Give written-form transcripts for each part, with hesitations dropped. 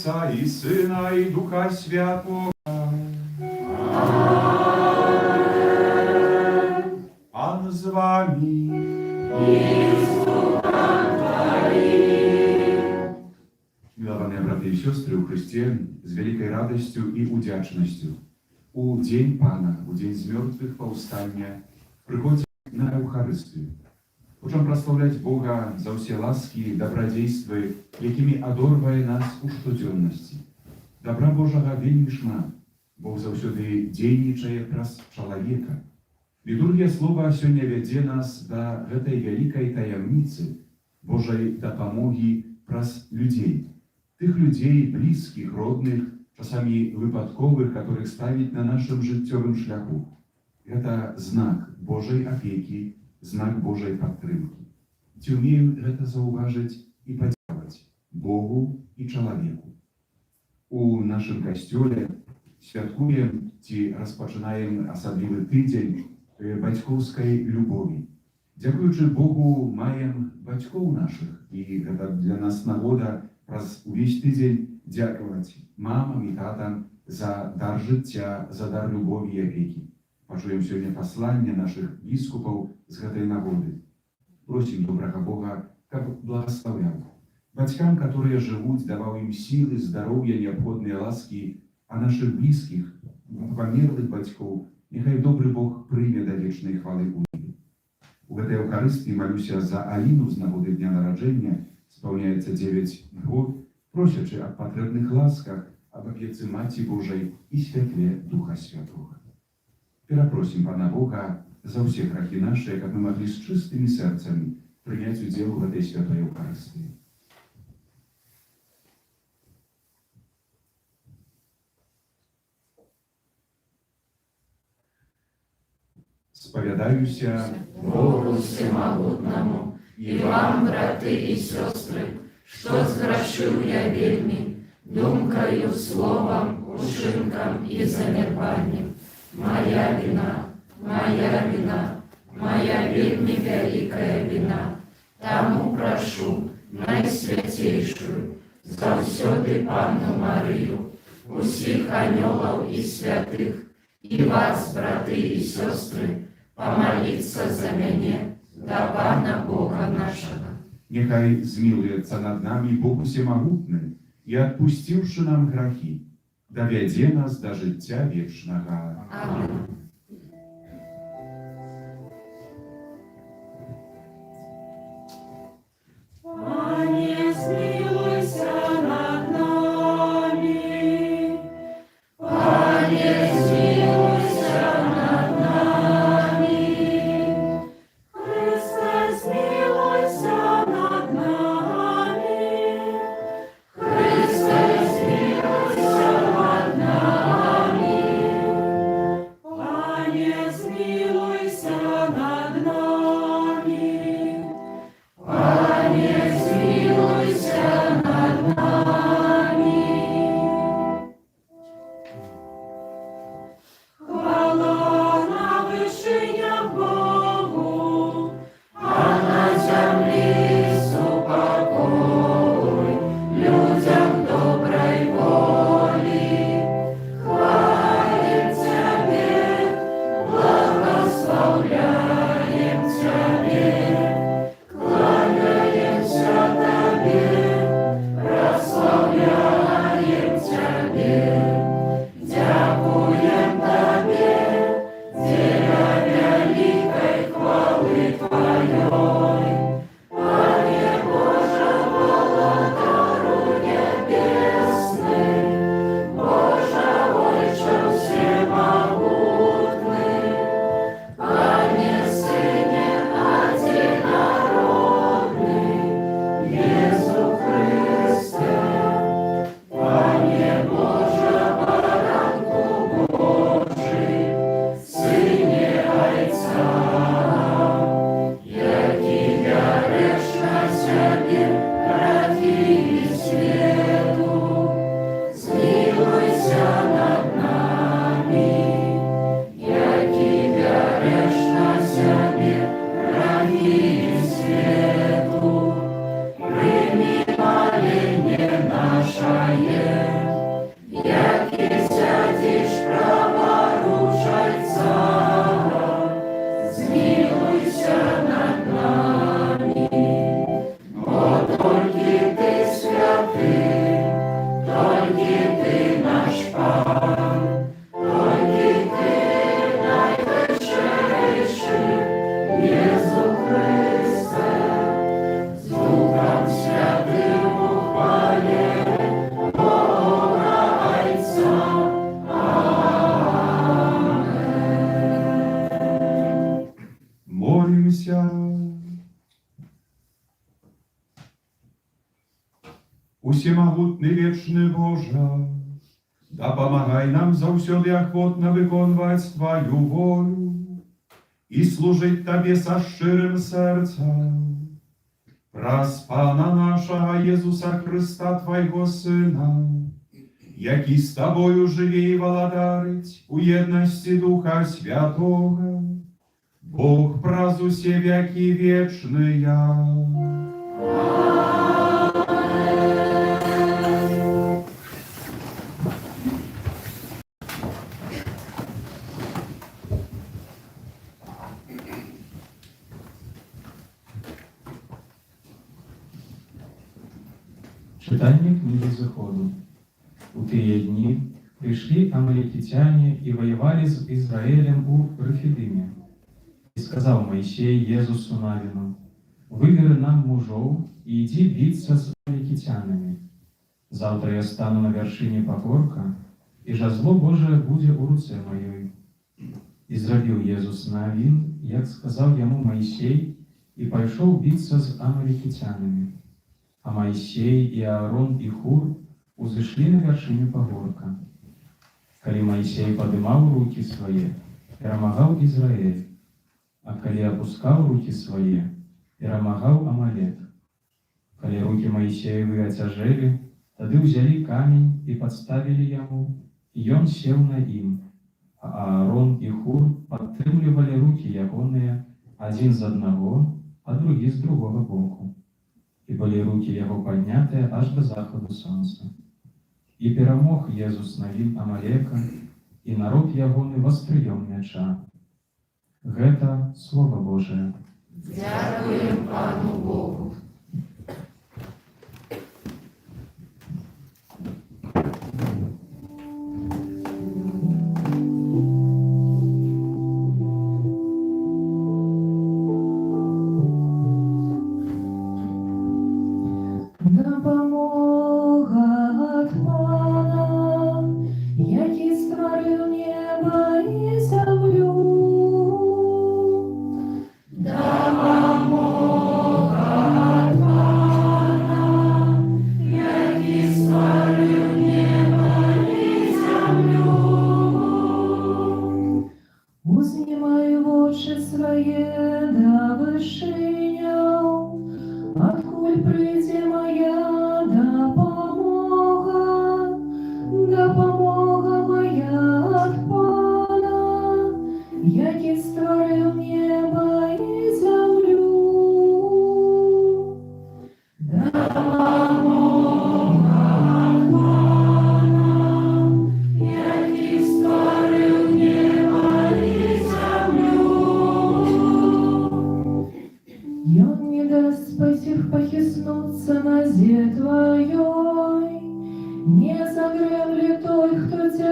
Отца и Сына и Духа Святого. Пан з вами. Милованные братья и сестры у Христе, с великой радостью и удячностью у День Пана, у День з мертвых повстання, приходим на Евхаристию. Хочем прославлять Бога за все ласки, добродействия, якими одорває нас у штоденности. Добра Божага вельми шмат. Бог заўсёды дзейнічае праз чалавека. Літургія слова сёння вядзе нас да гэтай вялікай таямніцы Божай дапамогі праз людзей. Тых людзей, блізкіх, родных, часамі выпадковых, которых ставіць на нашым жыццёвым шляху. Гэта знак Божай апекі, знак Божай падтрымкі. Ці ўмеем гэта заўважыць і падзякаваць Богу і чалавеку. У нашым касцёле святкуем ці распачынаем асаблівы тыдзень бацькоўскай любові. Дзякуючы Богу маем бацькоў нашых, і гэта для нас нагода праз увесь тыдзень дзякаваць мамам і татам за дар жыцця, за дар любові і апекі. Пачуем сёння пасланне нашых біскупаў з гэтай нагоды. Просім добрага Бога, каб благословляў. Бацькам, которые жывуць, даваў ім сілы, здароўя, неабходныя ласкі, а нашых блізкіх, памерлых бацькоў, нехай добры Бог прыме да вечнай хвалы у небе. У гэтай Евхарыстыі малюся за Аліну з нагоды дня нараджэння, спаўняецца 9 год, просячы аб патрэбных ласках, аб апецы Маці Божай і святле Духа Святого. Перапросім Пана Бога за ўсе грахі нашыя, каб мы маглі з чыстымі сэрцамі прыняць удзел у гэтай святой Евхарыстыі. Спавядаюся Богу Всемогутному и вам, браты и сестры, что сгрешил я вельми, думкою, словом, учинком и занепанием. Моя вина, моя вельми великая вина. Тому прошу найсвятейшую, завсёды Панну Марию, усіх анёлов и святых, и вас, браты и сестры, помолиться за меня, да Пана Бога нашего. Нехай змилуется над нами Бог Всемогутный, і адпусціўшы нам грахі, давядзе нас да жыцця вечнага. Амінь. Пане, змилуйся над нами. Пане, змилуйся над нами. Христе, змилуйся над нами. Христе, змилуйся над нами. Пане, змилуйся над нами. Пане, змилуйся над нами. Хвала на вишинях Богу, а на землі супокой людям доброй волі. Хвалим Тебе, благословляем Тебе. Кланяемся Тебе, прославляем Тебе, дякуем Тебе, деля великой хвалы Твоей. Пане Боже, Володару небесный, Боже, Отче всемогутный, Пане Сыне одинородный, Иису Христе, Пане Боже, Баранку Божий, Сыне Отца, який яреш на себе грехи свету, змилуйся над нами, який яреш на себе грехи свету, прими моление нашее, який сядешь праворучай цара, змилуйся над нами. Бо тільки Ти святий, тільки Ти наш Пан, тільки Ти найвищейший, Єсу Христе, з Духом Святим у хвалі Бога Отця. Амен. Молимся. Усемагутны вечны Божа, дапамагай нам заўсёды ахвотна выконваць Тваю волю і служыць Табе са шчырым сэрцам. Праз Пана нашага Езуса Христа, Твайго Сына, які з Табою жыве і валадарыць у еднасці Духа Святога, Бог праз усе векі вечныя. Читання книги Заходу. У тыя дні прийшли амалікітяне і воювали з Ізраїлем у Рефідимі. І сказав Моїсей Єзусу Навіну: «Вибери нам мужов і йди битися з амалікітянами. Завтра я стану на вершині пагорка, і жазло Боже буде у руце моєї». І зробив Єзус Навін, як сказав йому Моїсей, і пішов битися з амалікітянами. А Моисей и Аарон и Хур узышли на вершине пагорка. Коли Моисей подымал руки свои, перемагал Израиль, а коли опускал руки свои, перемагал Амалек. Коли руки Моисеевы отяжели, тады взяли камень и подставили ему, и он сел на им, а Аарон и Хур подтрымливали руки ягоные, один з одного, а другий з другого боку. І були руки його підняті аж до заходу сонця. І перемог Єзус Навін Амалека, і народ ягоний вострыём мяча. Гэта Слово Божие. Дякуємо Пану Богу.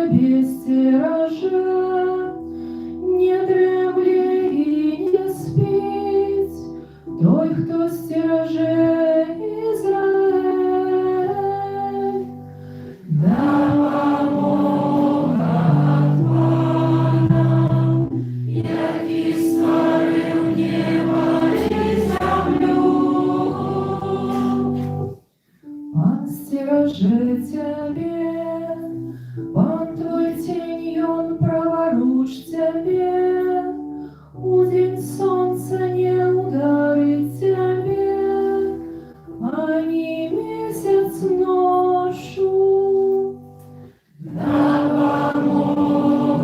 тебе стероже, не дремле и не спить, той, кто стероже Израиль. Да помогат нам, яки створил небо и землю. Пан стероже тебе, Пан твой тень, он праворуч тебе, у день солнца не ударит тебе, ani месяц ночью. Да помогат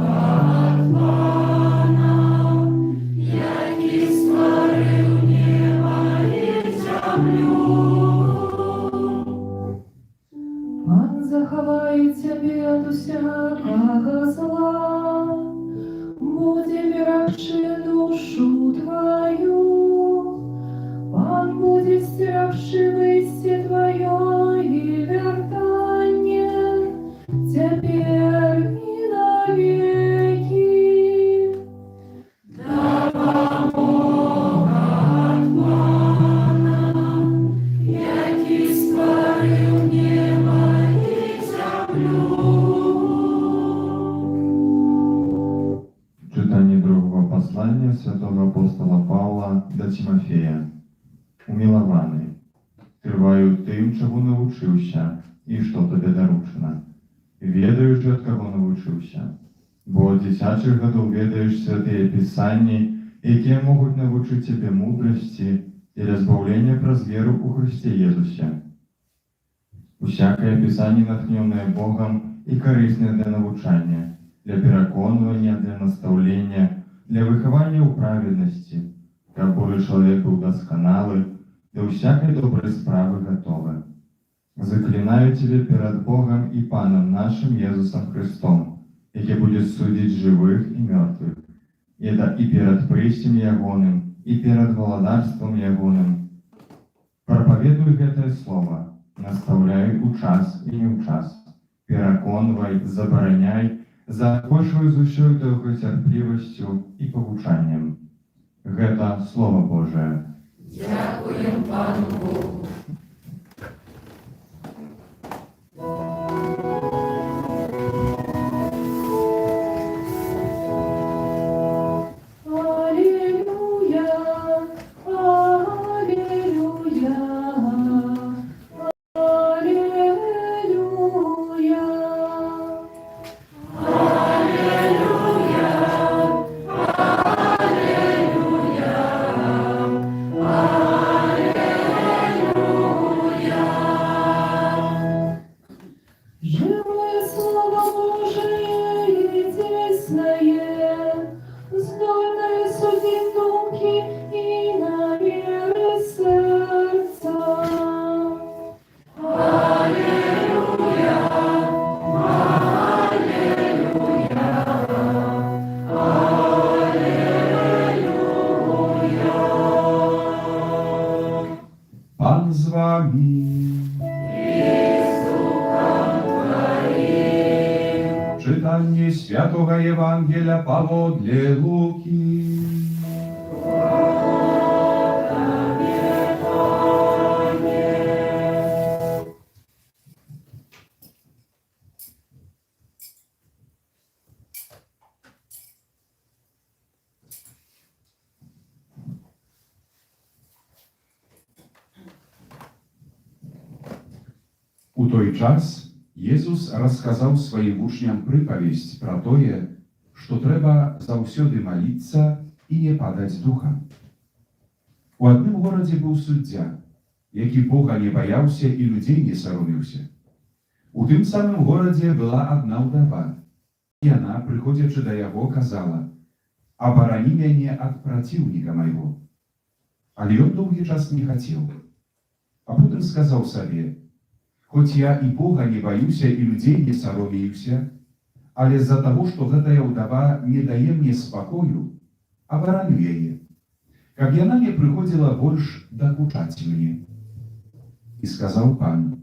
нам, яки створил небо и землю. Пан заховает тебе от всякого зла, буде берегши душу твою. Пан будет стерегши высти твое и вертание, теперь и навеки. Да помогат нам, яки створил небо и землю. Czytanie другого послания святого апостола Павла до Тимофея. Умілований, триваю тим, чого навчився, і що тобі доручено. Ведаю же, от кого навчився. Бо от дитячих годов ведаєш святые Писання, які можуть навчити тебе мудрості і розбавлення про віру у Христі Єсусі. Усякое Писання натхненное Богом і корисне для навчання, для переконування, для наставлення, для виховання у праведності, как буде чоловік був досконалий, до всякої доброї справи готовий. Заклинаю тебе перед Богом і Паном нашим Єсусом Христом, який буде судити живих і мертвих, і перед пристем Ягоним, і перед володарством Ягоним. Проповедуй это слово, наставляй у час і не у час, переконувай, забороняй, заохочуй з усьою довготерпливостю і повчанням. Гэта Слово Божие. Дякуємо Пану Богу. Алілюя, алілюя, алілюя. Живое Слово Божие и десное, здольное судить думки и намеры сердца. Аллилуйя, аллилуйя, аллилуйя. Пан з вами. Czytanie Świętego Ewangelia powodle Łuki. У той час Jezus rozkazał swoim uczniom przypowieść про тое, што трэба заўсёды маліцца і не падаць духа. У адным горадзе быў суддзя, які Бога не баяўся і людзей не саромеўся. У тым самым горадзе была адна ўдава. Яна, прыходзячы да яго, казала: «Абарані мяне ад праціўніка майго». Але ён доўгі час не хацеў. А потым сказаў сабе: «Хоць я і Бога не баюся і людзей не саромеюся, але з-за таго, што гэтая ўдава не дае мне спакою, абараню яе, каб яна не прыходзіла больш дакучаць мне». І сказаў пан: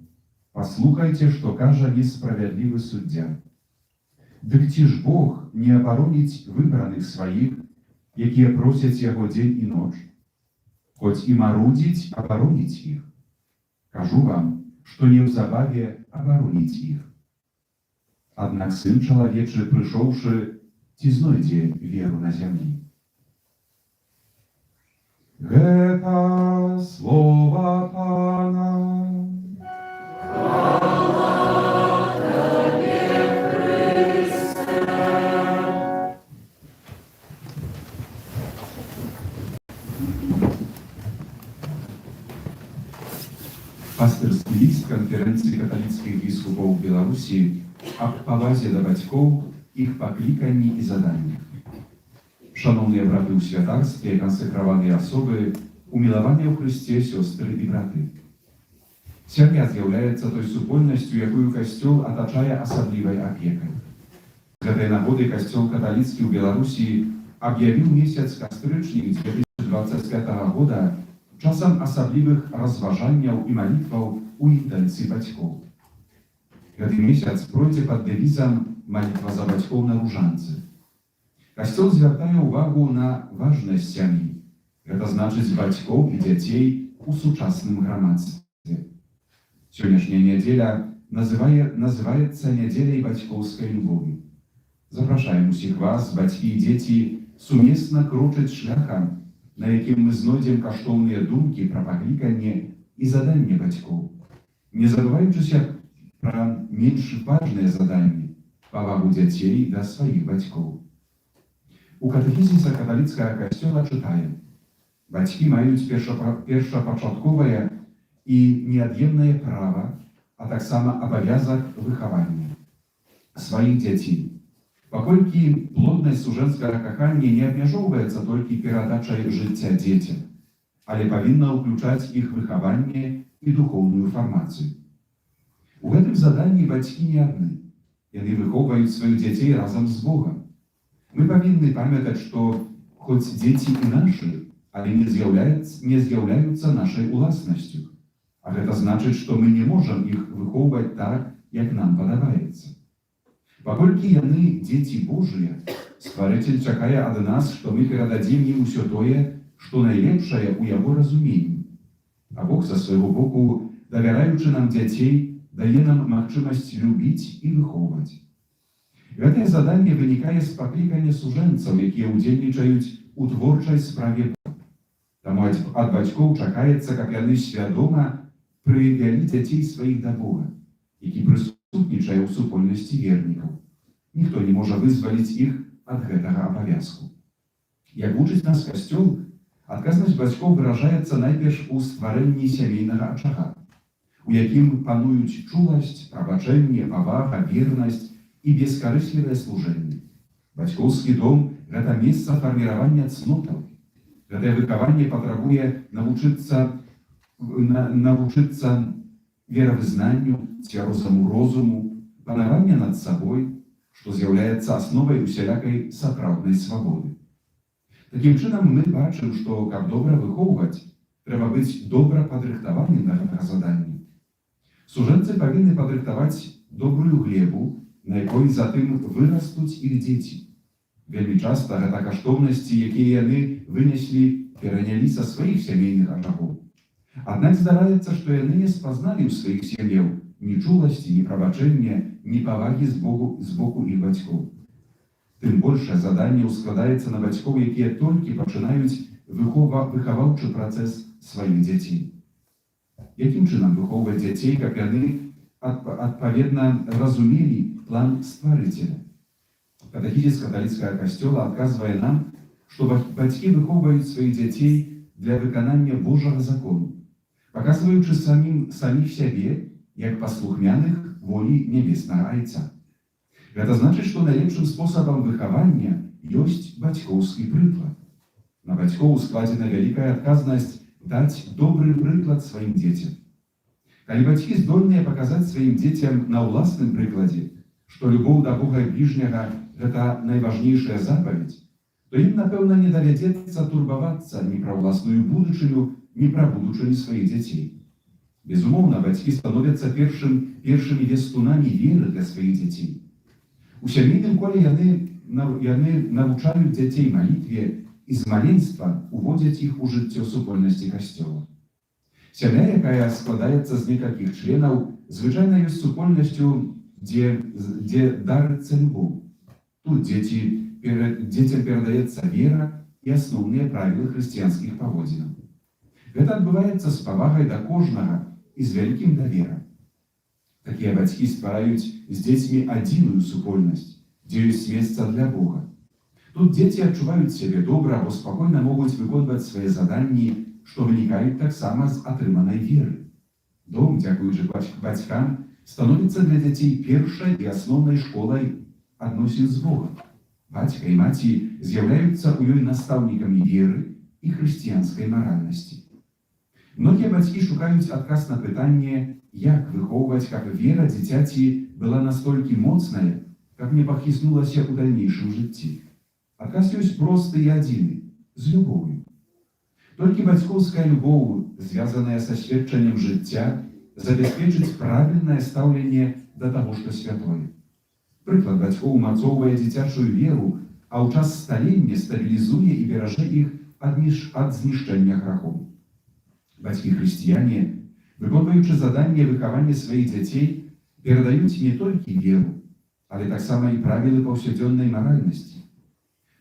«Паслухайце, што кажа несправядлівы суддзя. Дык ці ж Бог не абароніць выбраных сваіх, якія просяць яго дзень і ноч? Хоць і марудзіць, абароніць іх. Кажу вам, што неўзабаве абароніць іх. Аднак Сын Чалавечы, прыйшоўшы, ці знойдзе веру на зямлі? Гэта слова Пана. Пастырскі ліст канферэнцыі каталіцкіх біскупаў Беларусі аб павазе да бацькоў, іх пакліканні і заданнях. Шановні брати у святарстві, кансекравані особи, уміловані у Христі сестри і брати. Сям'я з'являється той супольністю, якою Костюл оточає особливою опікою. З цієї нагоди Костюл католицький у Білорусі об'явив місяць кастричник 2025 года часом особливих розважанняў і молитваў у інтенції батьків. Гэты месяц пройдзе під девізом «Молитва за батьків на Ружанцы». Касцёл звяртае ўвагу на важнасць сям'і. Гэта значыць бацькоў і дзяцей у сучасным грамадстве. Сённяшняя нядзеля называецца нядзеляй бацькоўскай любові. Запрашаем усіх вас, бацькі і дзеці, сумесна крочыць шляхам, на якім мы знойдзем каштоўныя думкі пра пакліканне і заданне бацькоў, не забываючыся пра менш важныя заданні, павагу дзяцей да сваіх бацькоў. У катэхізісе каталіцкага касцёла чытаем: бацькі маюць першапачатковае і неад'емнае права, а таксама абавязак выхавання сваіх дзяцей, паколькі плоднасць сужэнскага кахання не абмяжоўваецца толькі перадачай жыцця дзецям, але павінна ўключаць іх выхаванне і духоўную фармацыю. У гэтым заданні бацькі не адны. Яны выхоўваюць сваіх дзяцей разам з Богам. Мы павінны памятаць, што хоць дзеці і нашы, але не з'яўляюцца нашай уласнасцю. А гэта значыць, што мы не можам іх выхоўваць так, як нам падабаецца. Паколькі яны дзеці Божыя, Стварыцель чакае ад нас, што мы перададзім ім усё тое, што найлепшае ў яго разуменні. А Бог са свайго боку, давяраючы нам дзяцей, дае нам магчымасць любіць і выхоўваць. Гэтае заданне вынікае з паклікання сужэнцаў, якія ўдзельнічаюць у творчай справе Бога. Таму ад бацькоў чакаецца, каб яны свядома прывялі дзяцей сваіх да Бога, які прысутнічае ў супольнасці вернікаў. Ніхто не можа вызваліць іх ад гэтага абавязку. Як вучыць нас Касцёл, адказнасць бацькоў выражаецца найперш у стварэнні сямейнага ачага, у якім пануюць чуласць, прабачэнне, павага, вернасць і бескарыслівае служэнне. Бацькоўскі дом – гэта месца фарміравання цнотаў. Гэтае выхаванне патрабуе навучыцца веравызнанню, цвярозаму розуму, панавання над сабой, што з'яўляецца асновай усялякай сапраўднай свабоды. Такім чынам мы бачым, што каб добра выхоўваць, трэба быць добра падрыхтаваным да гэтага задання. Сужэнцы павінны падрыхтаваць добрую глебу, на якой затым вырастуць іх дзеці. Вельмі часта гэта каштоўнасці, якія яны вынеслі, перанялі са сваіх сямейных ачагоў. Аднак здараецца, што яны не спазналі ў сваіх сям'яў ні чуласці, ні прабачэння, ні павагі з боку іх бацькоў. Тым большае заданне складаецца на бацькоў, якія толькі пачынаюць выхаваўчы працэс сваіх дзяцей. Якім чынам выхоўваць дзяцей, каб яны адпаведна разумелі план Стварыцеля? Катэхізіс каталіцкага касцёла адказвае нам, што бацькі выхоўваюць сваіх дзяцей для выканання Божага закону, паказваючы саміх сябе як паслухмяных волі нябеснага Айца. Гэта значыць, што найлепшым спосабам выхавання ёсць бацькоўскі прыклад. На бацькоў складзена вялікая адказнасць даць добры прыклад сваім дзецям. Калі бацькі здольныя паказаць сваім дзецям на ўласным прыкладзе, што любоў да Бога і бліжняга – гэта найважнейшая запаведь, то ім, напэўна, не давядзецца турбавацца ні пра ўласную будучыню, ні пра будучыню сваіх дзяцей. Безумоўна, бацькі становяцца першымі вестунамі веры для сваіх дзяцей. У сямейным коле яны навучаюць дзяцей малітве і з маленства уводзяць іх у жыццё супольнасці касцёла. Сям'я, якая складаецца з некалькіх членаў, звычайна ёсць супольнасцю, дзе дарыцца любоў. Тут дзецям перадаецца вера і асноўныя правілы хрысціянскіх паводзінаў. Гэта адбываецца з павагай да кожнага і з вялікім даверам. Такія бацькі ствараюць з дзецьмі адзіную супольнасць, дзе ёсць месца для Бога. Тут дзеці адчуваюць сябе добра, бо спакойна могуць выконваць свае заданні, што вынікаюць таксама з атрыманай веры. Дом, дзякуючы бацькам, становіцца для дзяцей першай і асноўнай школай адносін з Богам. Бацька і маці з'яўляюцца ў ёй настаўнікамі веры і хрысціянскай маральнасці. Многія бацькі шукаюць адказ на пытанне, як выхоўваць, каб вера дзіцяці была настолькі моцная, каб не пахіснулася ў дальнейшым жыцці. Адказ ёсць просты і адзіны – з любоўю. Толькі бацькоўская любоў, звязаная са сведчаннем жыцця, забяспечыць правільнае стаўленне да таго, што святое. Прыклад бацькоў умацоўвае дзіцячую веру, а ў час сталення стабілізуе і беражэ іх ад знішчэння грахоў. Бацькі-хрысціяне, выконваючы заданне выхавання сваіх дзяцей, перадаюць не толькі веру, але таксама і правілы паўсядзённай маральнасці.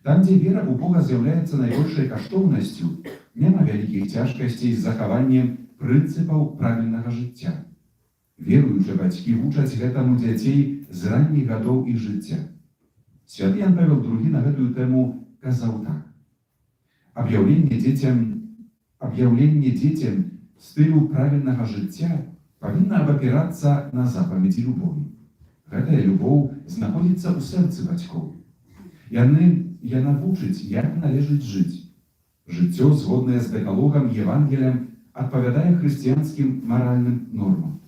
Там, дзе вера ў Бога з'яўляецца найбольшай каштоўнасцю, няма вялікіх цяжкасцей з захаваннем прынцыпаў правільнага жыцця. Веруючыя бацькі вучаць гэтаму дзяцей з ранніх гадоў іх жыцця. Святы Ян Павел II на гэтую тэму казаў так: Аб'яўленне дзецям стылю правільнага жыцця павінна абапірацца на запамяці любові. Гэтая любоў знаходзіцца ў сэрцы бацькоў. Яна вучыць, як належыць жыць. Жыццё, згоднае з дэкалогам і Евангеліем, адпавядае хрысціянскім маральным нормам.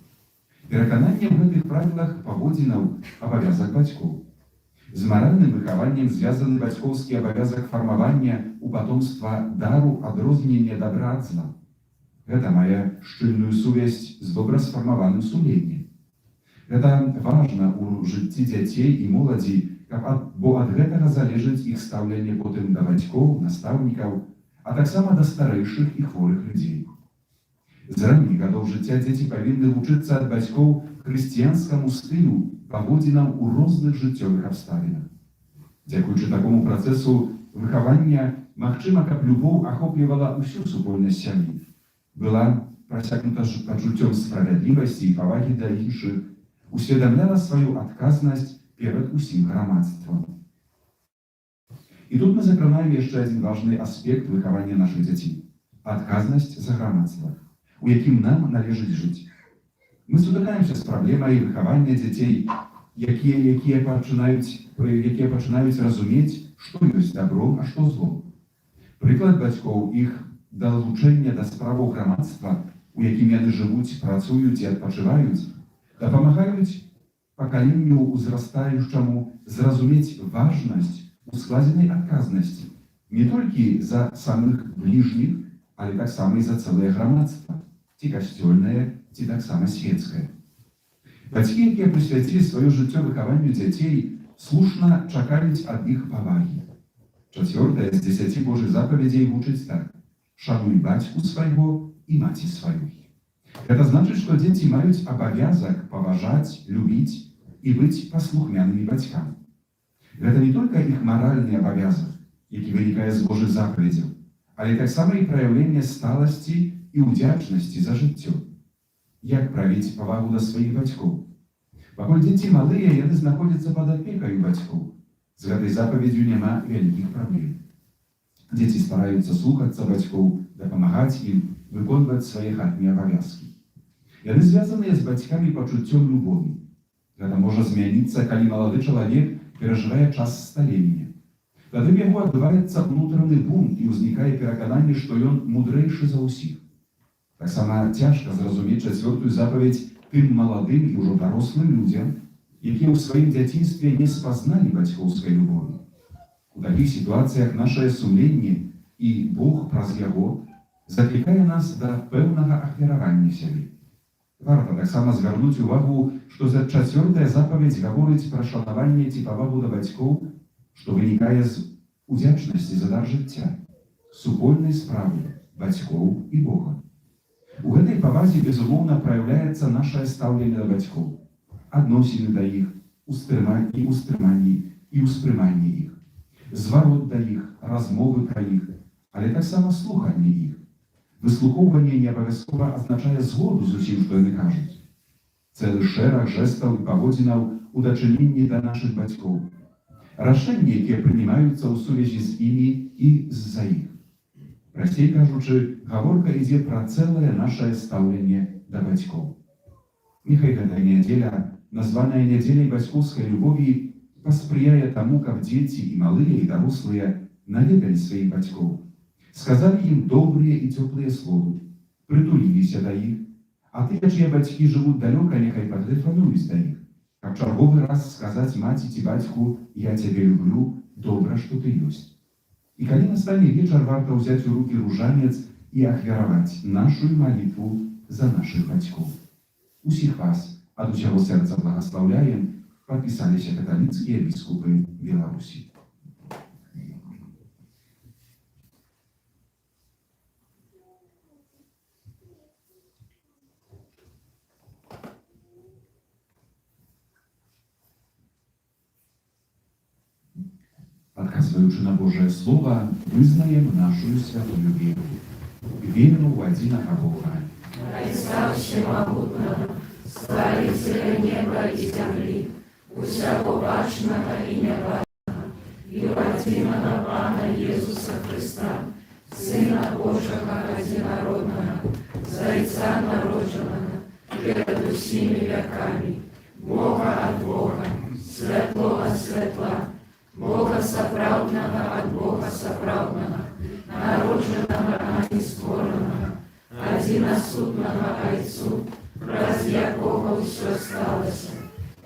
Перакананне ў гэтых правілах паводзінаў абавязак бацькоў. З маральным выхаваннем звязаны бацькоўскі абавязак фармавання ў патомства дару адрознення добра ад зла. Гэта мае шчыльную сувязь з добра сфармаваным суменнем. Гэта важна ў жыцці дзяцей і моладзі, бо ад гэтага залежыць іх стаўленне потым да бацькоў, настаўнікаў, а таксама да старэйшых і хворых людзей. З ранніх гадоў жыцця дзеці павінны вучыцца ад бацькоў хрысціянскаму стылю паводзінам у розных жыццёвых абставінах. Дзякуючы такому працэсу выхавання магчыма, каб любоў ахоплівала ўсю супольнасць сям'і, была прасякнута пачуццём справядлівасці і павагі да іншых, усведамляла сваю адказнасць перад усім грамадствам. І тут мы закранаем яшчэ адзін важны аспект выхавання нашых дзяцей – адказнасць за грамадства, у якім нам належыць жыць. Мы сутыкаемся з праблемай выхавання дзяцей, якія пачынаюць разумець, што ёсць добро, а што зло. Прыклад бацькоў іх далучэння да справаў грамадства, у якім яны жывуць, працуюць і адпачываюць, дапамагаюць пакаленню ўзрастаючаму зразумець важнасць ускладзенай адказнасці не толькі за самых бліжніх, але таксама і за цэлае грамадства, ці касцёльнае, ці таксама светскае. Бацькі, якія прысвяцілі сваё жыццё выхаванню дзяцей, слушна чакаюць ад іх павагі. 4 з 10 Божых запаведзей вучыць так: шануй бацьку свайго і маці сваю. Гэта значыць, што дзеці маюць абавязак паважаць, любіць і быць паслухмянымі бацькам. Гэта не толькі іх маральны абавязак, які вынікае з Божых запаведзяў, але таксама і праяўленне сталасці і ўдзячнасці за жыццё. Як правіць павагу да сваіх бацькоў? Пакуль дзеці малыя, яны знаходзяцца пад апекаю бацькоў. З гэтай запаведзю няма вялікіх праблем. Дзеці стараюцца слухацца бацькоў, дапамагаць ім выконваць свае хатнія абавязкі. Яны звязаныя з бацькамі пачуццём любові. Гэта можа змяніцца, калі малады чалавек перажывае час сталення. Тады ў яго адбываецца ўнутраны бунт і ўзнікае перакананне, што ён мудрэйшы за ўсіх. Таксама цяжка зразумець 4-ю запаведзь тым маладым і ўжо дарослым людзям, якія ў сваім дзяцінстве не спазналі бацькоўскай любові. У такіх сітуацыях нашае сумленне і Бог праз яго заклікае нас да пэўнага ахвяравання сябе. Варта таксама звярнуць увагу, што за 4-я запаведь гаворыць пра шанаванне ці павагу да бацькоў, што вынікае з удзячнасці за дар жыцця, супольнай справы бацькоў і Бога. У гэтай павазе, безумоўна, праяўляецца нашае стаўленне да бацькоў, адносіны да іх, успрыманне іх, зварот да іх, размовы пра іх, але таксама слуханне іх. Выслухоўванне не абавязкова азначае згоду з усім, што яны кажуць. Цэлы шэраг жэстаў і паводзінаў у дачыненні да нашых бацькоў. Рашэнні, якія прымаюцца ў сувязі з імі і з-за іх. Прасцей кажучы, гаворка ідзе пра цэлае нашае стаўленне да бацькоў. Няхай гэтая нядзеля, названая нядзеляй бацькоўскай любові, паспрыяе таму, каб дзеці і малыя, і дарослыя наведалі сваіх бацькоў, сказалі ім добрыя і цёплыя словы, прытуліліся да іх, а тыя, чыя бацькі жывуць далёка, няхай патэлефануюць да іх, каб чарговы раз сказаць маці ці бацьку: «Я цябе люблю, добра, што ты ёсць». І калі настане вечар, варта ўзяць у рукі ружанец і ахвяраваць нашу малітву за нашых бацькоў. Усіх вас ад усяго сэрца благаслаўляем, падпісаліся каталіцкія біскупы Беларусі. Адказваючы на Божае Слова, вызнаем нашу святую веру. Веру ў адзінага Бога. Христа Всемогутного, Створителя неба и земли, усяго бачного и небачного, и единого Пана Иисуса Христа, Сына Божьего Одинородного, Зайца народженного, перед усими веками, Бога от Бога, светлого от светла, Бога соправдного от Бога соправдного, народженного, а не створенного, одиносудного Отцу, раз якого все сталося.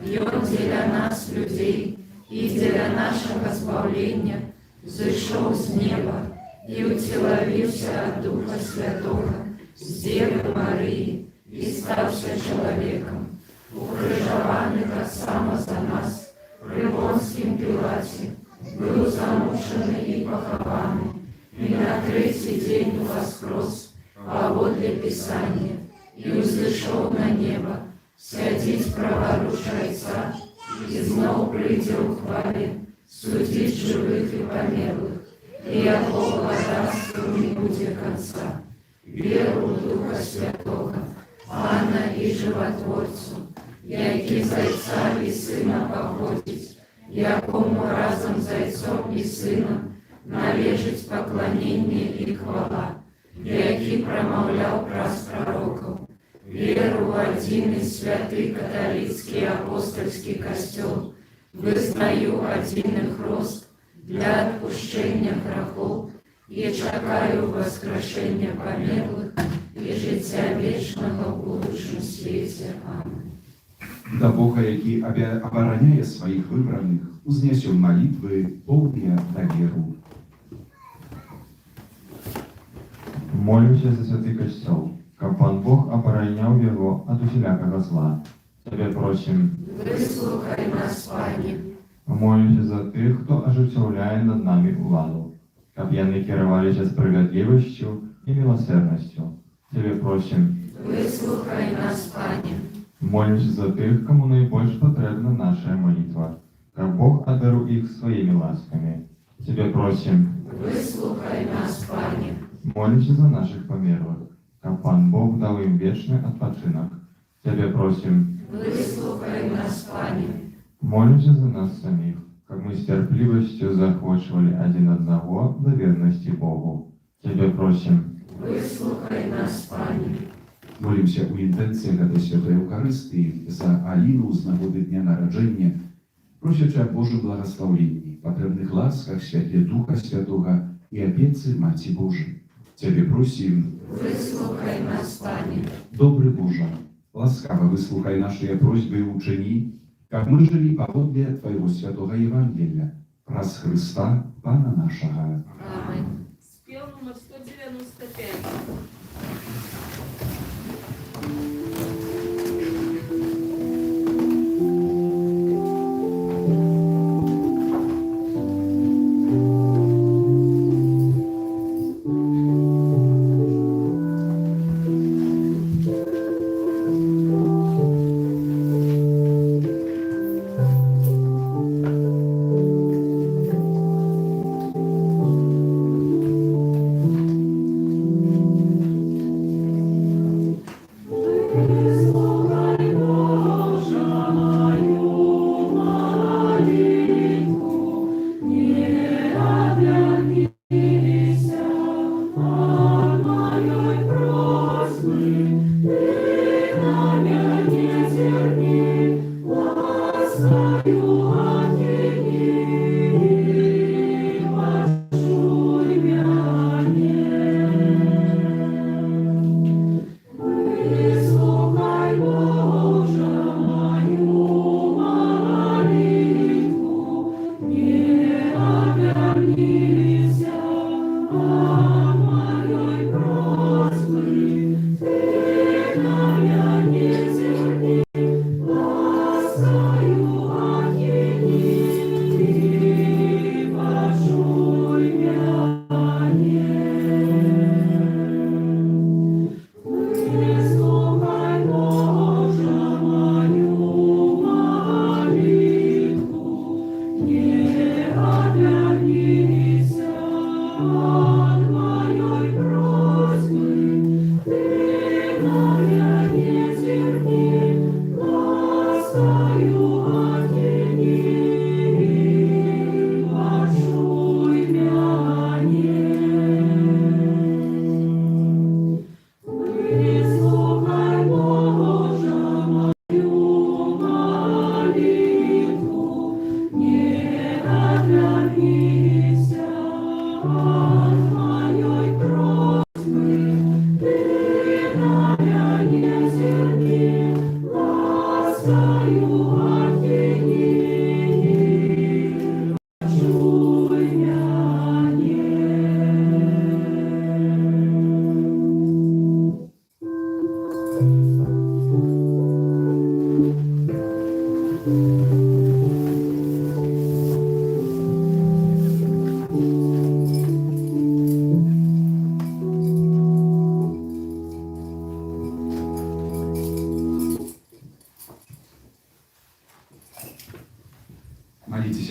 И Он для нас, людей, и для нашего избавления, зашел с неба и утеловился от Духа Святого, с Девы Марии, и стався человеком, укрыжованный сама за нас, при Понским Пилате, был замученный и похованный, и на 3-й день воскрес, а вот для Писания, и взошел на небо, сядить праворуч Отца, и знов придя в хвале, судить живых и померлых, и от Бога даст не будет конца. Веру в Духа Святого, Анна и Животворцу, який Зайца и Сына походить, якому разом Зайцом и Сыном належить поклонение и хвала, який промовлял праз пророков, веру в один и святый католицкий апостольский костел, вызнаю один их рост для отпущения грехов и чекаю воскрешения померлых и життя вечного в будущем свете. Аминь. Да Бога, які абараняе сваіх выбраных, узнясём малітвы поўныя даверу. Молюся за святый костел, каб Пан Бог оборонял его от усілякого зла. Тебе просим, Выслухай нас, Пане. молюся за тых, хто ажыццяўляе над нами уладу, каб яны кіраваліся справядлівасцю і міласэрнасцю. Тебе просим, Выслухай нас, Пане. молюся за тых, каму найбольш патрэбна наша молитва, каб Бог адару іх сваімі ласкамі. Тебе просим, Выслухай нас, Пане. молюся за наших померлых, каб Пан Бог дал им вечный отпочинок. Тебе просим, Выслухай нас, Пане. молюся за нас самих, как мы с терпеливостью захвачивали один одного до верности Богу. Тебе просим, Выслухай нас, Пане. Молімся у інтэнцыях гэтай святой Еўхарыстыі за Аліну з нагоды дня нараджэння, просячы аб Божым благаслаўленні, патрэбных ласках святле Духа Святога і апецы Маці Божай. Цябе просім, Выслухай нас, Пане. добры Божа, ласкава выслухай нашыя просьбы і учыні, каб мы жылі паводле Твайго святога Евангелія, праз Хрыста, Пана нашага. Аминь. Спел номер 195.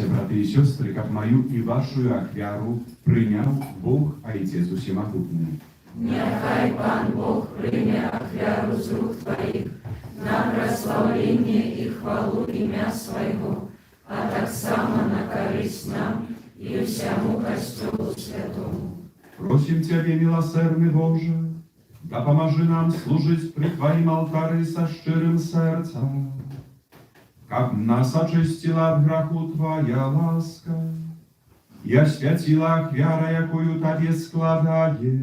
Молімся, брати і сестри, как мою і вашу ахвяру прийняв Бог Отець Усемогутний. Нехай Пан Бог прийме ахвяру з рук Твоїх на прославлення і хвалу ім'я Свого, а так само на користь нам і всьому Костюлу Святому. Просим Тебе, милосердный Боже, да поможи нам служить при Твоим алтаре со щирым сердцем, как нас очистила от греху Твоя ласка, и освятила ахвяра, якою Тебе складає,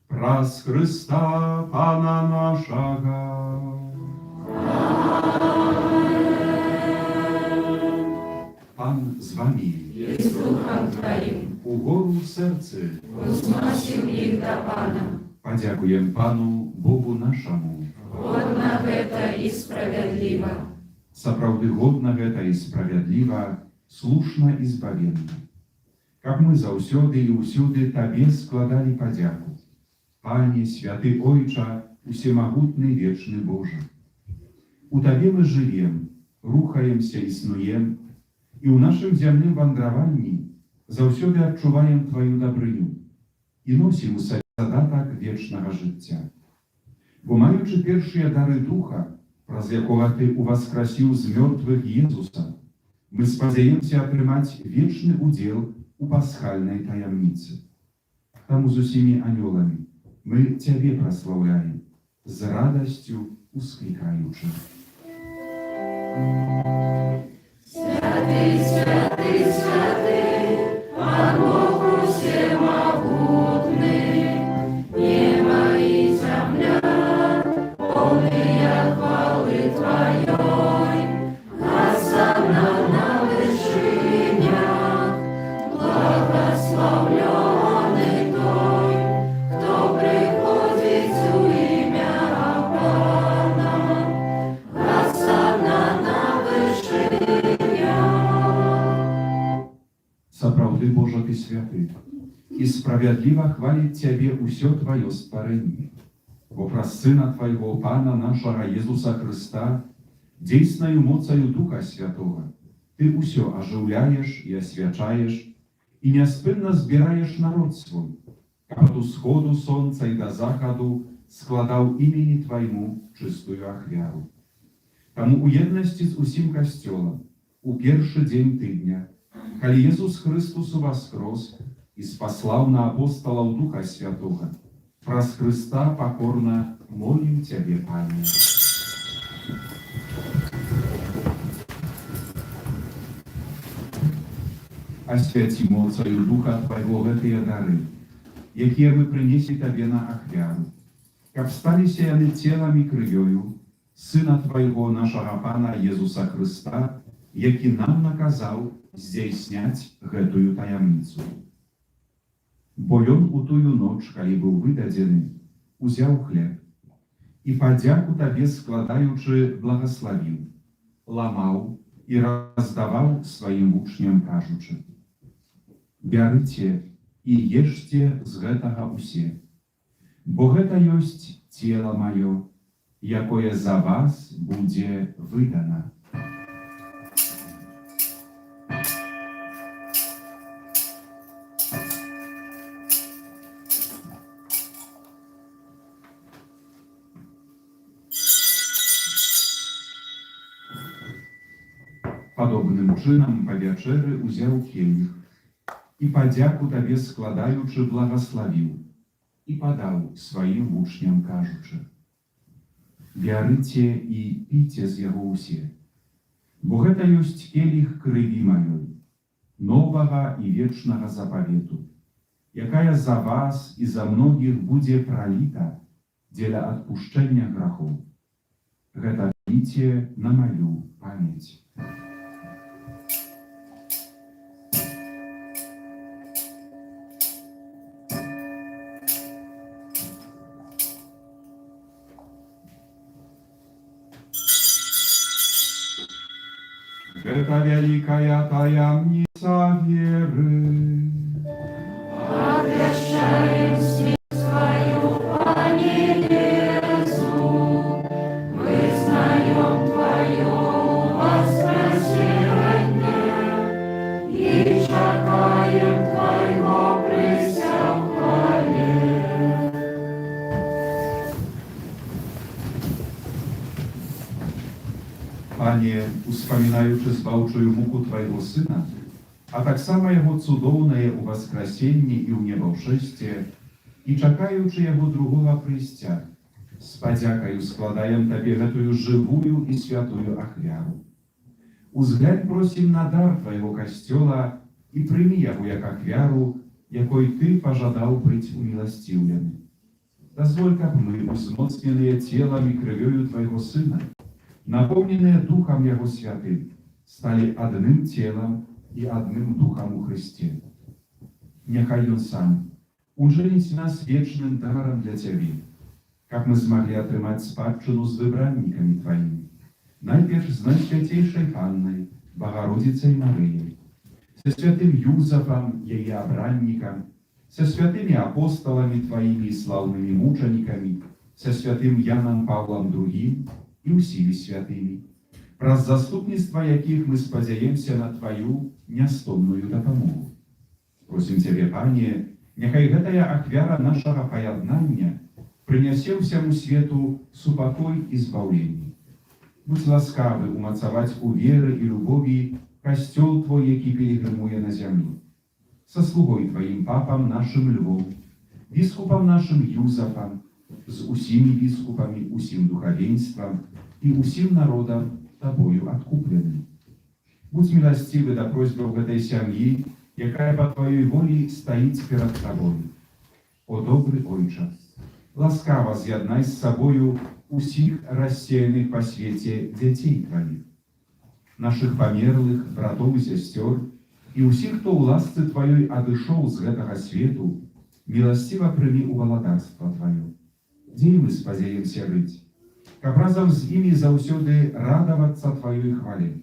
праз Христа Пана нашого. Пан з вами, І з Духом Твоїм угору в серце. узносим їх до Пана. Подякуємо Пану Богу нашому. Годна гэта і справядліва. Сапраўды годна гэта і справядліва, слушна і збавенна. Каб мы заўсёды і ўсюды Табе складалі падзяку. Пане, святы Ойча, усемагутны вечны Божа. У Табе мы жывем, рухаемся, існуем, і ў нашым зямным вандраванні заўсёды адчуваем Тваю дабрыню і носім у сабе задатак вечнага жыцця. Бо маючы першыя дары духа, праз якога Ты уваскрасіў з мёртвых Езуса, мы спадзяемся атрымаць вечны удзел у пасхальнай таямніцы. Таму з усімі анёламі мы Цябе праслаўляем, з радасцю усклікаючы. Святый, святый, святый, Пан Бог усемогутный, небо и земля, полные хвалы Твоей, Хосанна на вышинях, благословленный Той, кто приходит у имя Пана, Хосанна на Сапраўды, Божа, Ты святы, і справядліва хваліць Цябе ўсё Тваё стварэнне, бо праз Сына Твайго Пана нашага Езуса Христа, дзейснаю моцаю Духа Святога, Ты ўсё ажыўляеш і асвячаеш, і няспынна збіраеш народ свой, каб ад усходу сонца і да захаду складаў імені Твайму чыстую ахвяру. Таму у еднасці з усім касцёлам, у першы дзень тыдня, калі Езус Христус уваскрос і спаслаў на апосталаў Духа Святога, праз Христа пакорна молім Цябе, Пане. Асвяці моцаю Духа Твайго гэтыя дары, якія мы прынеслі Табе на ахвяру, каб сталіся яны целам і крывёю Сына Твайго нашага Пана Езуса Христа, які нам наказаў здзейсняць гэтую таямніцу. Бо ён у тую ноч, калі быў выдадзены, узяў хлеб і падзяку Табе складаючы благаславіў, ламаў і раздаваў сваім вучням, кажучы: «Бярыце і ешце з гэтага усе, бо гэта ёсць цела маё, якое за вас будзе выдана». Падобным чынам па вячэры узяў келіх і падзяку Табе складаючы благаславіў і падаў сваім вучням, кажучы: «Бярыце і піце з яго ўсе, бо гэта ёсць келіх крыві маёй, новага і вечнага запавету, якая за вас і за многіх будзе праліта дзеля адпушчэння грахоў. Гэта піце на маю памяць». Гэта вялікая таямніца веры. Обращаем смерть свою, Пане Иисус, вызнаем Твое воскресение успамінаючы збаўчую муку Твайго Сына, а таксама Яго цудоўнае ўваскрасенне і ў небаўшэсце, і чакаючы Яго другога прыйсця, з падзякаю складаем Табе гэтую жывую і святую ахвяру. Узглянь просім на дар Твайго касцёла і прымі яго як ахвяру, якой Ты пажадаў быць уміласціўлены. Дазволь, каб мы, узмоцненыя целам і крывёю Твайго Сына, напоўненыя Духам Яго Святым, сталі адным целам і адным Духам у Христе. Няхай Ён сам ужэніць нас вечным дарам для Цябе, каб мы змаглі атрымаць спадчыну з выбраннікамі Тваімі, найперш з Найсвяцейшай Паннай, Багародзіцай Марыяй, са святым Юзафам, яе абраннікам, са святымі апосталамі Тваімі і слаўнымі мучанікамі, са святым Янам Павлам II і ўсімі святымі, праз заступніцтва якіх мы спадзяемся на Тваю нястомную дапамогу. Просім Цябе, Пане, няхай гэтая ахвяра нашага паяднання прынясе ўсяму свету супакой і збаўленне. Будзь ласкавы умацаваць у веры і любові касцёл Твой, які пілігрымуе на зямлю. Са слугой Тваім папам нашым Львом, біскупам нашым Юзафам, з усімі біскупамі, усім духавенствам і усім народам Табою адкупленым. Будзь міласцівы да просьбаў гэтай сям'і, якая па Тваёй волі стаіць перад Табою. О добры Ойча, ласкава з'яднай з сабою усіх рассеяных па свеце дзяцей Тваіх, нашых памерлых братоў і сясцёр і ўсіх, хто ў ласцы Тваёй адышоў з гэтага свету, міласціва прымі ў валадарства Тваё, дзе мы спадзяемся быць, каб разам з імі заўсёды радавацца Тваёй хвале.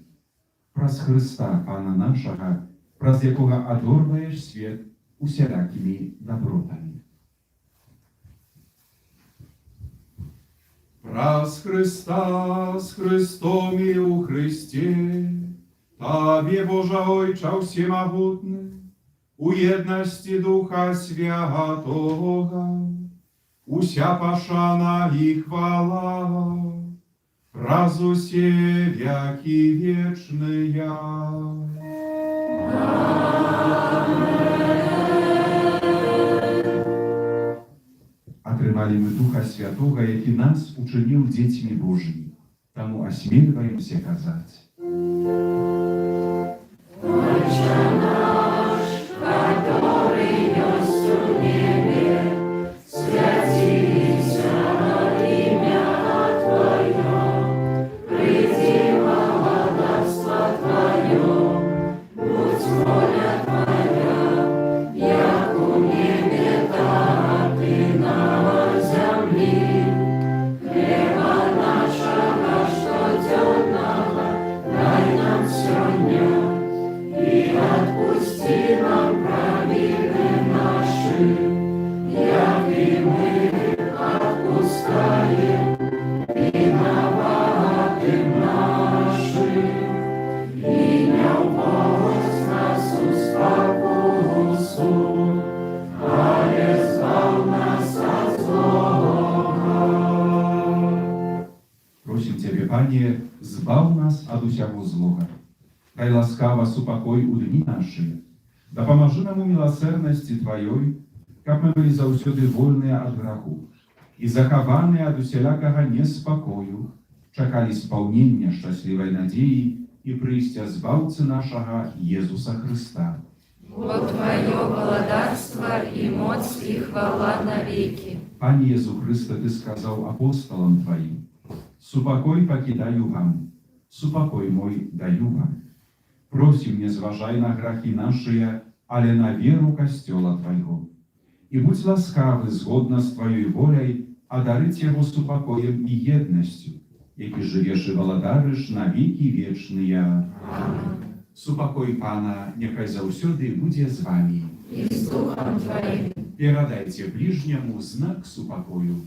Праз Хрыста, Пана нашага, праз якога адорваеш свет усялякімі добротамі. Праз Христа, з Христом і у Христе, Табе, Божа Ойча всемогутны, у єдності Духа Святого, уся пашана і хвала, праз усе веки вечные. Атрымалі мы Духа Святого, які нас учыніў дзецьмі Божымі, таму асмельваемся казаць. Пане, збаў нас ад усяго злога. Дай ласкава супакой у дні нашыя. Дапамажы нам у міласэрнасці Тваёй, каб мы былі заўсёды вольныя ад граху і захаваныя ад усялякага неспакою, чакалі спаўнення шчаслівай надзеі і прыйсця збаўцы нашага Езуса Хрыста. Бо Твоё владарство и моц и хвала навеки. Пане Езу Христе, Ты сказаў апостолам Твоим: «Супокой покидаю вам, супокой мой даю вам. Просим, не зважай на грахи наши, але на веру костела Твоего. И будь ласкавы, згодно с Твоей волей, одарить его супокоем и едностью, які живеш и валадарыш на веки вечные. Аминь. Супокой Пана, няхай заўсёды будзе з вами. И с Духом Твоим. Перадайте ближнему знак супокою.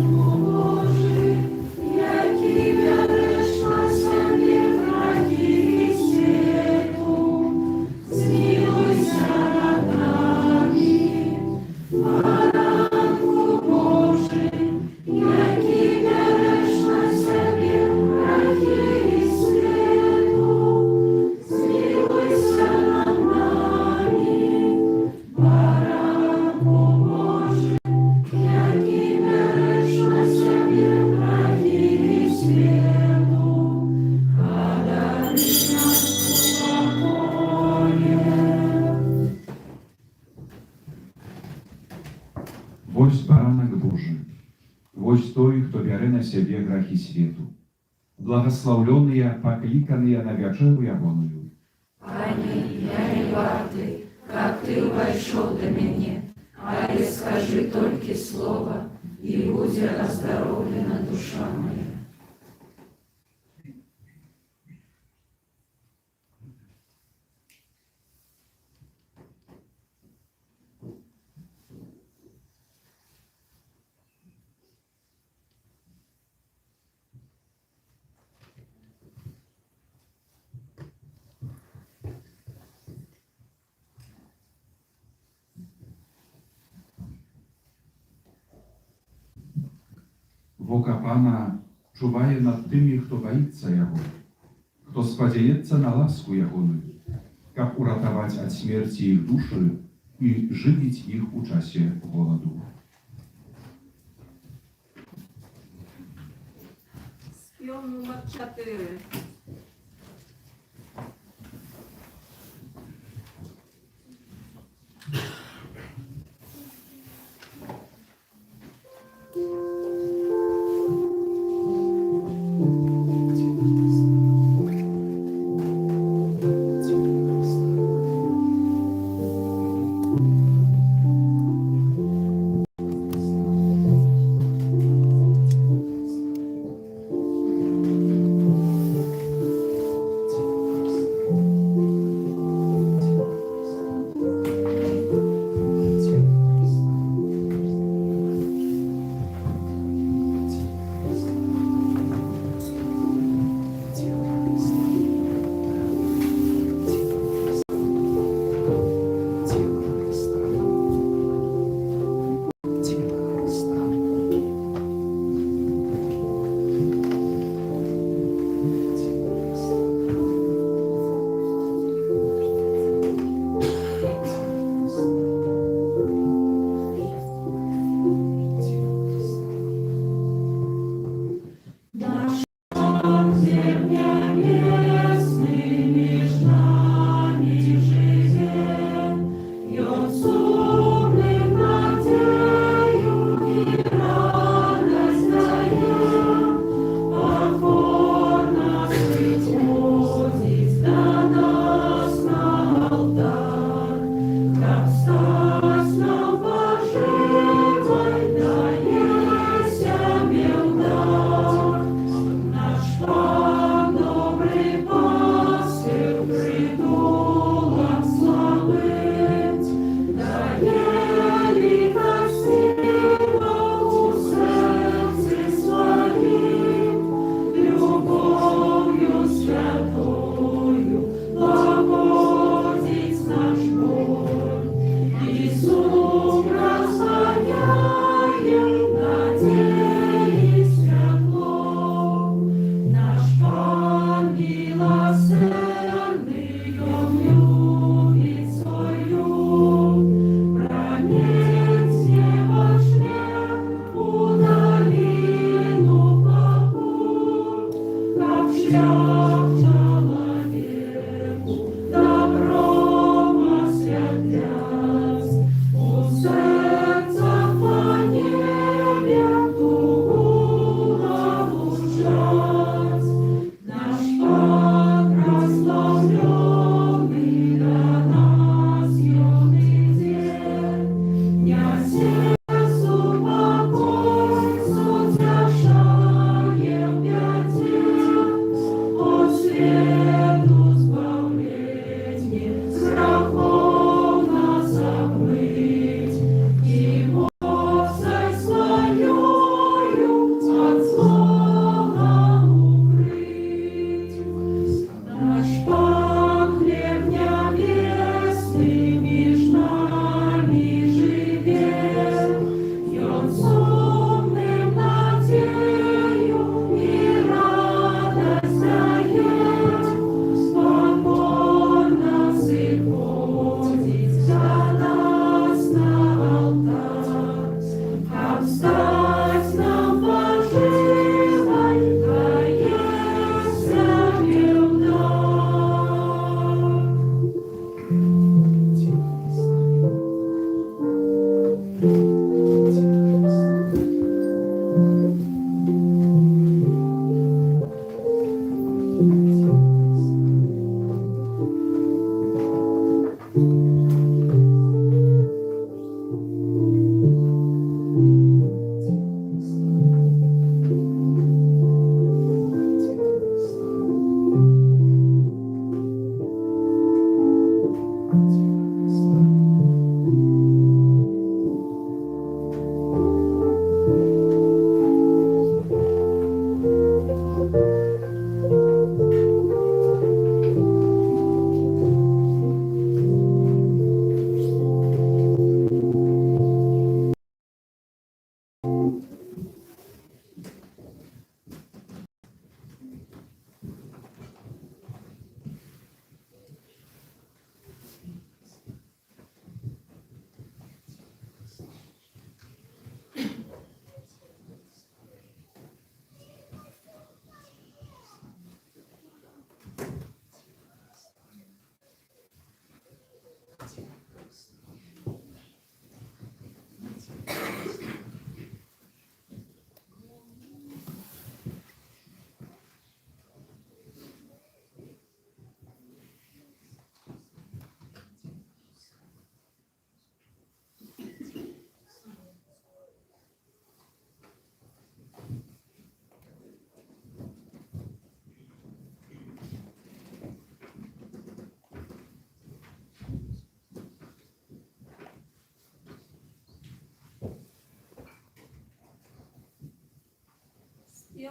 Божий, який вяриш на землі край. Woź baranek Boży, woź той, кто бярэ на сябе грахі свету. Благословленные, покликанные на вечеру ягоную. Пане, я не варты, как ты вошел до меня, а и скажи только слово, и будет оздоровлена душа моя. Вока Пана чуває над тими, хто боїться Його, хто сподівається на ласку Ягоную, как уратовать от смерти их души и живить их у часе голоду. Спів номер 4.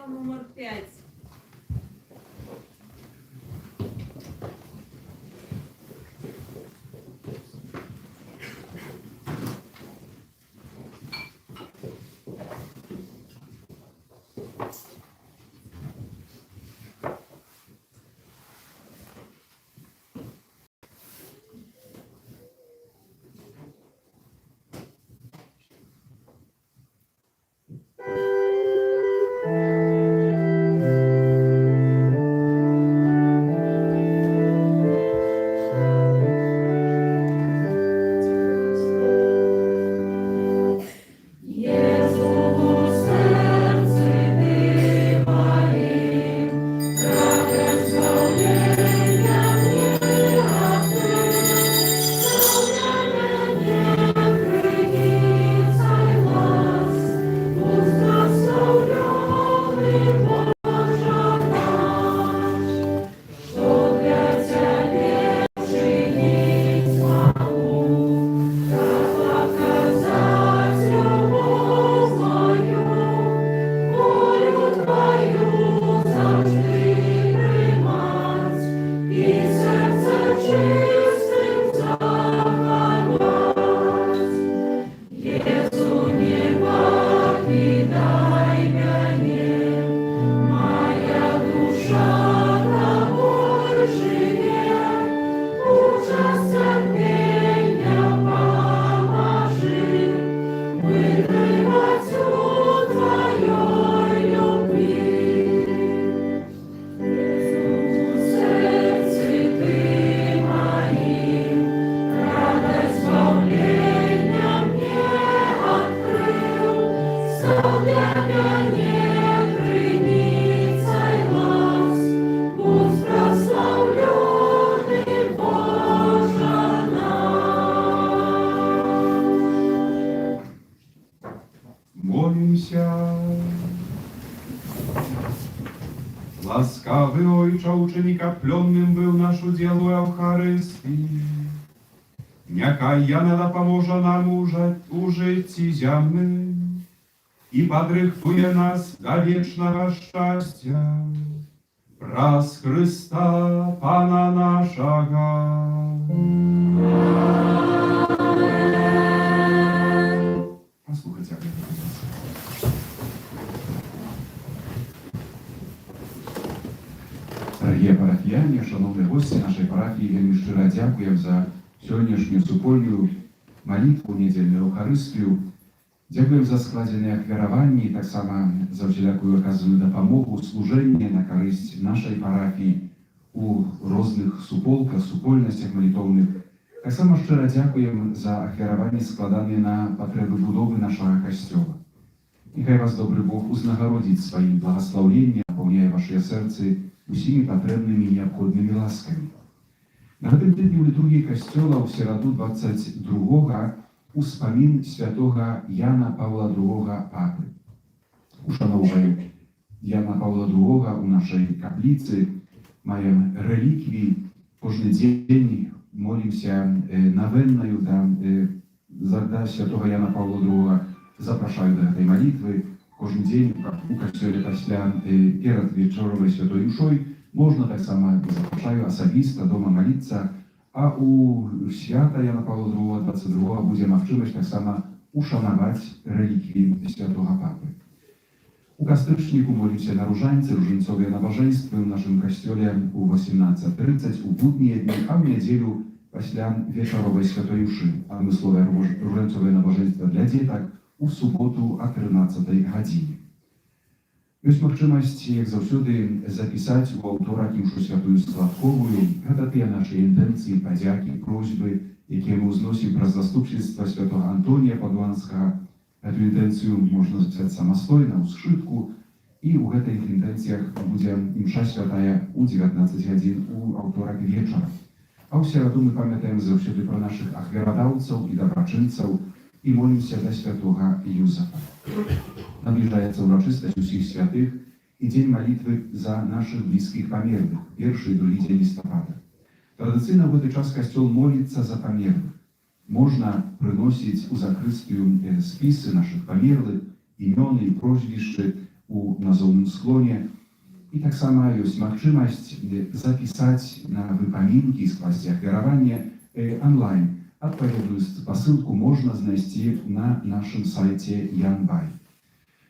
Спев номер 5. Молимся. Łaskawy Ojcze, uczynika płonnym był nasz udział Eucharystii. Niechaj Jana pomoże nam użyć ziemnym i podrychtuje nas do wiecznego szczęścia. Raz Chrysta, Pana naszego. Послухайте, як я подивився. Дорогі парафіяні, шановні гості нашої парафії, вельми щиро дякуємо за сьогоднішню супольну молитву, недільну Евхаристію. Дякуємо за складені ахвяровання і так само за всіляку оказану допомогу, служення на користь нашої парафії у різних суполках, супольностях молитовних. Так само щиро дякуємо за ахвяровання, складені на потреби будови нашого костьола. Нехай вас, добрий Бог, узнагородить своїм благословенням, наповняє ваше серце усіми потрібними і необхідними ласками. На гэтым тыдні ў літургіі касцёла ў сераду 22 успамін святого Яна Павла II Папы. Ушановуємо Яна Павла II у нашій капліці, маємо реліквії, кожен день молимся новенною за святого Яна Павла II. Запрошую до этой молитвы. Кожен день у костеле після перед вечоровой святой душой можно так само запрошаю особисто дома молиться, а у свята Яна Павла II 22 буде можливість так само ушановать реликвии святого Папы. У кастрычніку молимся на ружанцы, ружанцовые набожества в нашем костеле у 18:30 у будние дни, а в неделю після вечоровой святой души, а мысловое ружанцовое набожество для деток у суботу о 13 године. Ёсць магчымасць, як заўсёды, запісаць у аўтора кімшу святую складковую. Гэта тыя нашы інтэнцыі, падзякі, просьбы, якія мы ўзносім праз заступніцтва святого Антонія Падуанскага. Эту інтэнцыю можна запісаць самастойна ў сшытку, і ў гэтых інтэнцыях будзе імша святая у 19 гадзін у аўторак вечара. А ў сераду мы памятаем заўсёды пра нашых ахвярадаўцаў і дабрачынцаў и молимся за святого Юзефа. Наближается урочистость усіх святых и день молитвы за наших близких померлых, первый и другой день листопада. Традиционно в этот час костел молится за померлых. Можно приносить у закрытию списы наших померлых, имен и прозвища, у назоўным склоне. І таксама ёсць магчымасць запісаць на выпамінкі, скласці ахвяраванне онлайн. Адпаведную спасылку можна знайсці на нашым сайце Янбай.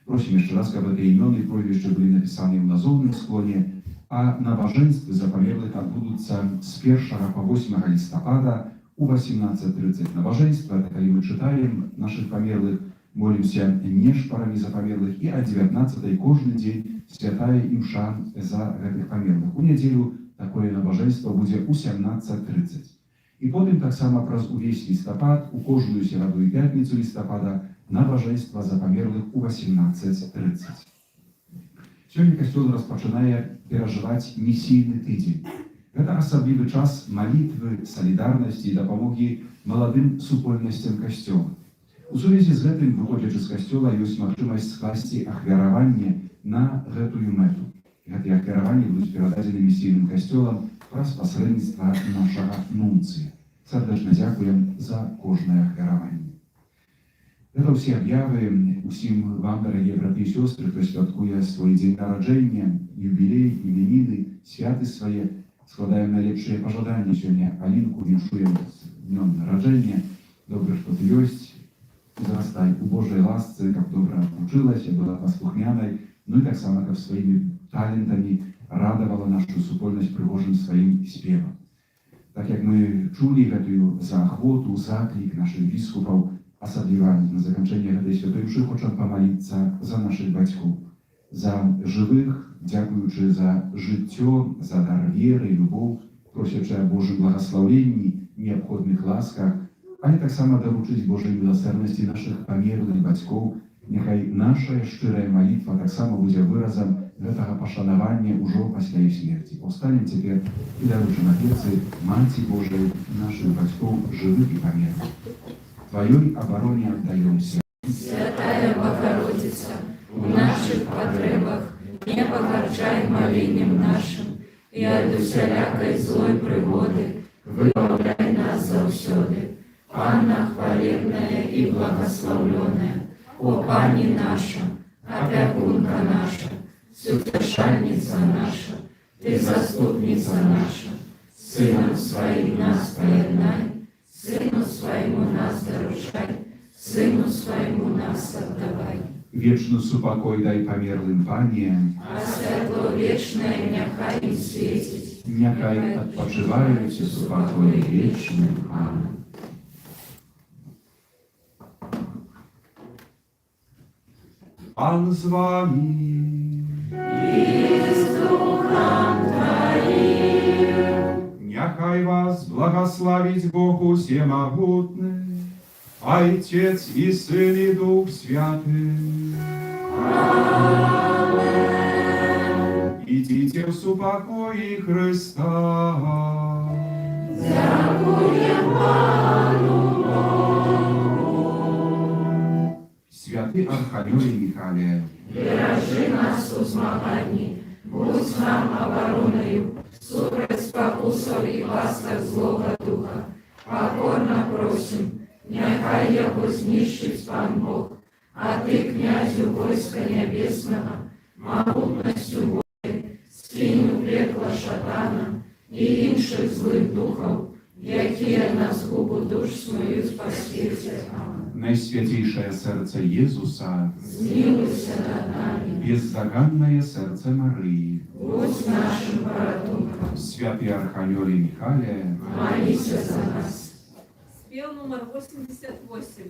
Просім яшчэ раз, каб гэтыя імёны і прозвішчы былі напісаны ў назоўным склоне, а набажэнствы за памерлых адбудуцца з 1 па 8 лістапада у 18:30. Набажэнства, это калі мы чытаем нашых памерлых, молімся нешпарамі за памерлых, і о 19 кожны дзень святая імша за гэтых памерлых. У нядзелю такое набажэнства будзе ў 17:30. І потым таксама праз увесь лістапад, у кожную сераду і пятніцу лістапада, набажэнства за памерлых у 18:30. Сёння касцёл распачынае перажываць місійны тыдзень. Гэта асаблівы час малітвы, салідарнасці і дапамогі маладым супольнасцям касцёла. У сувязі з гэтым, выходзячы з касцёла, ёсць магчымасць скласці ахвяраванне на гэтую мэту. Гэтыя ахвяраванні будуць перададзены місійным касцёлам праз пасрэдніцтва нашага нунцыя. Сардэчна дзякуем за кожнае ахвяраванне. Гэта ўсе аб'явы. Усім вам, дарагія браты і сёстры, хто святкуе свой дзень нараджэння, юбілей, іменіны, святы свае, складаем найлепшыя пажаданні. Сёння Алінку віншуем з днём нараджэння. Добра, што ты ёсць. Зарастай у Божай ласцы, каб добра вучылася, была паслухмянай, ну і таксама, каб сваімі талентамі радавала нашу супольнасць прыгожым сваім спевам. Так як мы чулі гэтую заахвоту, заклік нашых біскупаў, асабліва на заканчэнне гэтай святой мшы хочам памаліцца за нашых бацькоў, за жывых, дзякуючы за жыццё, за дар веры і любоў, просячы аб Божым благаслаўленні, неабходных ласках, але таксама даручыць Божай міласэрнасці нашых памерлых бацькоў. Няхай наша шчырая малітва таксама будзе выразам гэтага пашанавання ўжо пасля іх смерці. Паўстанем цяпер і даручым Апецы, Маці Божай, нашых бацькоў, жывых і памерлых. Твоей обороне отдаемся. Святая Богородица, в наших потребах не погорчай молением нашим, и от усялякой злой пригоды выбавляй нас завсёды. Анна хвалебная и благословленная, о Пани наша, опекунка наша, сутешальница наша, ты заступница наша, Сыном Своим нас поеднай, Сыну Своему нас доручай, Сыну Своему нас отдавай. Вечную супокой дай померлым, Пане, А светло вечное няхай им светить, няхай отпочивают в супокое вечным. Аминь. Пан с вами. И с Духом Твоим. Няхай вас благословить Бог всемогутный, Отец и Сын и Дух Святый. Аминь. Идите в супокое Христа. Дякуем Пану Богу. Святый Архангеле Михаиле, Бережи нас у змаганні, будь нам обороною, супроть покусов и ласках злого духа. Покорно просим, нехай його знищить Пан Бог, а ти, князю войска небесного, могутностью Божої, скинь у пекло шатана і інших злих духов, які на згубу душ свою спасіться. Найсвятейшее сердце Иисуса, Змилуйся над нами, беззаганное сердце Марии, будь нашим порятунком, Святый Архангеле Михаиле, молися за нас. Спел номер 88.